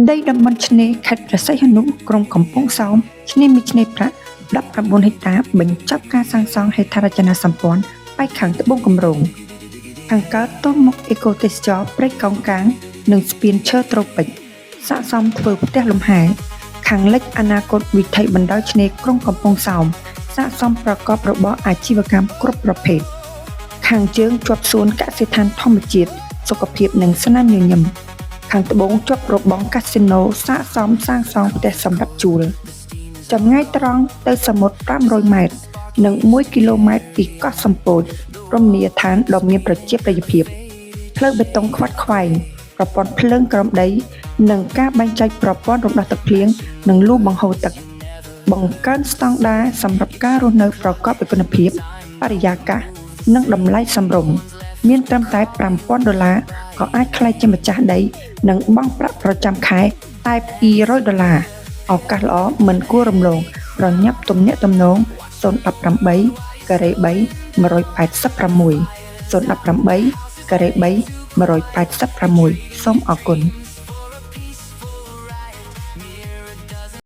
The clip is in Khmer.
ដីតំបន់ឆ្នេរខេត្តព្រះសីហនុក្រុងកំពង់សោមឆ្នេរមីឆ្នេរប្រាក់19ហិកតាបញ្ចប់ការសាងសង់ហេដ្ឋារចនាសម្ព័ន្ធបែកខាងត្បូងគម្រោងខាងកើតទល់មុខអេកូទេសចរណ៍ព្រៃកោងកាងនិងស្ពានឈើត្រូពិកស័ក្តិសមធ្វើផ្ទះលំហែខាងលិចអនាគតវិថីបណ្ដោយឆ្នេរក្រុងកំពង់សោមស័ក្តិសមប្រកបរបរអាជីវកម្មគ្រប់ប្រភេទខាងជើងជាប់សួនកសិដ្ឋានធម្មជាតិសុខភាពនិងស្នាមញញឹមខាងត្បូងជាប់របងកាស៊ីណូស័ក្តិសមសាងសង់ផ្ទះសម្រាប់ជួលចម្ងាយត្រង់ទៅសមុទ្រ500ម៉ែត្រនិង1គីឡូម៉ែត្រពីកោះសំពោចរមណីយដ្ឋានដ៏មានប្រជាប្រិយភាពផ្លូវបេតុងខ្វាត់ខ្វែងប្រព័ន្ធភ្លើងក្រោមដីនិងការបែងចែកប្រព័ន្ធរំដោះទឹកភ្លៀងនិងលូបង្ហូរទឹកបង្កើនស្តង់ដារសម្រាប់ការរស់នៅប្រកបដោយគុណភាពបរិយាកាសនិងតម្លៃសមរម្យមានត្រឹមតែ$5,000ក៏អាចក្លាយជាម្ចាស់ដីនិងបង់ប្រាក់ប្រចាំខែតែ$200ឱកាសល្អមិនគួររំលងប្រញាប់ទំនាក់ទំនង018 ការ៉េ3 186 018 ការ៉េ3 186សូមអរគុណ